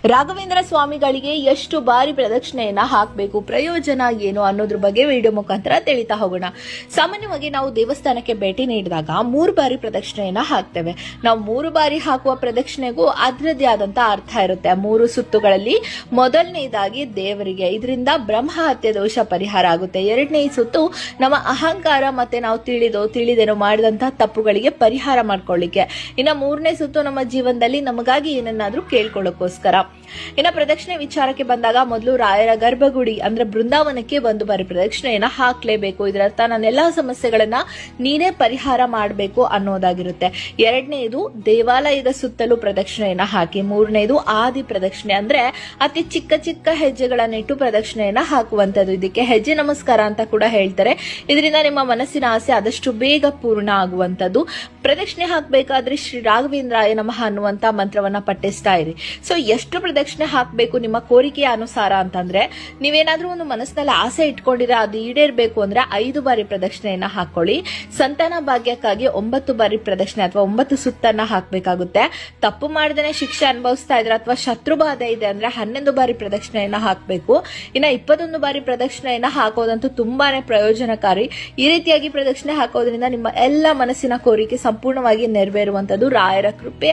ರಾಘವೇಂದ್ರ ಸ್ವಾಮಿಗಳಿಗೆ ಎಷ್ಟು ಬಾರಿ ಪ್ರದಕ್ಷಿಣೆಯನ್ನ ಹಾಕಬೇಕು, ಪ್ರಯೋಜನ ಏನು ಅನ್ನೋದ್ರ ಬಗ್ಗೆ ವಿಡಿಯೋ ಮುಖಾಂತರ ತಿಳಿತಾ ಹೋಗೋಣ. ಸಾಮಾನ್ಯವಾಗಿ ನಾವು ದೇವಸ್ಥಾನಕ್ಕೆ ಭೇಟಿ ನೀಡಿದಾಗ 3 ಬಾರಿ ಪ್ರದಕ್ಷಿಣೆಯನ್ನ ಹಾಕ್ತೇವೆ. ನಾವು 3 ಬಾರಿ ಹಾಕುವ ಪ್ರದಕ್ಷಿಣೆಗೂ ಅದರದ್ದೇ ಆದಂತ ಅರ್ಥ ಇರುತ್ತೆ. 3 ಸುತ್ತುಗಳಲ್ಲಿ ಮೊದಲನೇದಾಗಿ ದೇವರಿಗೆ, ಇದರಿಂದ ಬ್ರಹ್ಮ ಹತ್ಯೆ ದೋಷ ಪರಿಹಾರ ಆಗುತ್ತೆ. 2ನೇ ಸುತ್ತು ನಮ್ಮ ಅಹಂಕಾರ ಮತ್ತೆ ನಾವು ತಿಳಿದೇನೋ ಮಾಡಿದಂತ ತಪ್ಪುಗಳಿಗೆ ಪರಿಹಾರ ಮಾಡ್ಕೊಳ್ಳಿಕ್ಕೆ. ಇನ್ನ 3ನೇ ಸುತ್ತು ನಮ್ಮ ಜೀವನದಲ್ಲಿ ನಮಗಾಗಿ ಏನನ್ನಾದ್ರೂ ಕೇಳ್ಕೊಳ್ಳೋಕೋಸ್ಕರ. ಇನ್ನ ಪ್ರದಕ್ಷಿಣೆ ವಿಚಾರಕ್ಕೆ ಬಂದಾಗ ಮೊದಲು ರಾಯರ ಗರ್ಭಗುಡಿ ಅಂದ್ರೆ ಬೃಂದಾವನಕ್ಕೆ 1 ಬಾರಿ ಪ್ರದಕ್ಷಿಣೆಯನ್ನ ಹಾಕ್ಲೇಬೇಕು. ಇದರರ್ಥ ನನ್ನೆಲ್ಲಾ ಸಮಸ್ಯೆಗಳನ್ನ ನೀನೇ ಪರಿಹಾರ ಮಾಡಬೇಕು ಅನ್ನೋದಾಗಿರುತ್ತೆ. 2ನೇದು ದೇವಾಲಯದ ಸುತ್ತಲೂ ಪ್ರದಕ್ಷಿಣೆಯನ್ನ ಹಾಕಿ. 3ನೇದು ಆದಿ ಪ್ರದಕ್ಷಿಣೆ ಅಂದ್ರೆ ಅತಿ ಚಿಕ್ಕ ಚಿಕ್ಕ ಹೆಜ್ಜೆಗಳನ್ನಿಟ್ಟು ಪ್ರದಕ್ಷಿಣೆಯನ್ನ ಹಾಕುವಂತದ್ದು. ಇದಕ್ಕೆ ಹೆಜ್ಜೆ ನಮಸ್ಕಾರ ಅಂತ ಕೂಡ ಹೇಳ್ತಾರೆ. ಇದರಿಂದ ನಿಮ್ಮ ಮನಸ್ಸಿನ ಆಸೆ ಆದಷ್ಟು ಬೇಗ ಪೂರ್ಣ ಆಗುವಂತದ್ದು. ಪ್ರದಕ್ಷಿಣೆ ಹಾಕಬೇಕಾದ್ರೆ ಶ್ರೀ ರಾಘವೇಂದ್ರಾಯ ನಮಃ ಅನ್ನುವಂತ ಮಂತ್ರವನ್ನ ಪಠಿಸ್ತಾ ಇರಿ. ಸೊ ಎಷ್ಟು ಪ್ರದಕ್ಷಿಣೆ ಹಾಕಬೇಕು ನಿಮ್ಮ ಕೋರಿಕೆಯ ಅನುಸಾರ ಅಂತಂದ್ರೆ, ನೀವೇನಾದ್ರೂ ಒಂದು ಮನಸ್ಸಿನಲ್ಲಿ ಆಸೆ ಇಟ್ಕೊಂಡಿದ್ರೆ ಅದು ಈಡೇರ್ಬೇಕು ಅಂದ್ರೆ 5 ಬಾರಿ ಪ್ರದಕ್ಷಿಣೆಯನ್ನ ಹಾಕೊಳ್ಳಿ. ಸಂತಾನ ಭಾಗ್ಯಕ್ಕಾಗಿ 9 ಬಾರಿ ಪ್ರದಕ್ಷಿಣೆ ಅಥವಾ 9 ಸುತ್ತನ್ನ ಹಾಕಬೇಕಾಗುತ್ತೆ. ತಪ್ಪು ಮಾಡದೇನೆ ಶಿಕ್ಷೆ ಅನುಭವಿಸ್ತಾ ಇದ್ರೆ ಅಥವಾ ಶತ್ರು ಬಾಧೆ ಇದೆ ಅಂದ್ರೆ 11 ಬಾರಿ ಪ್ರದಕ್ಷಿಣೆಯನ್ನ ಹಾಕಬೇಕು. ಇನ್ನ 21 ಬಾರಿ ಪ್ರದಕ್ಷಿಣೆಯನ್ನ ಹಾಕೋದಂತೂ ತುಂಬಾನೇ ಪ್ರಯೋಜನಕಾರಿ. ಈ ರೀತಿಯಾಗಿ ಪ್ರದಕ್ಷಿಣೆ ಹಾಕೋದ್ರಿಂದ ನಿಮ್ಮ ಎಲ್ಲ ಮನಸ್ಸಿನ ಕೋರಿಕೆ ಸಂಪೂರ್ಣವಾಗಿ ನೆರವೇರುವಂತದ್ದು ರಾಯರ ಕೃಪೆ.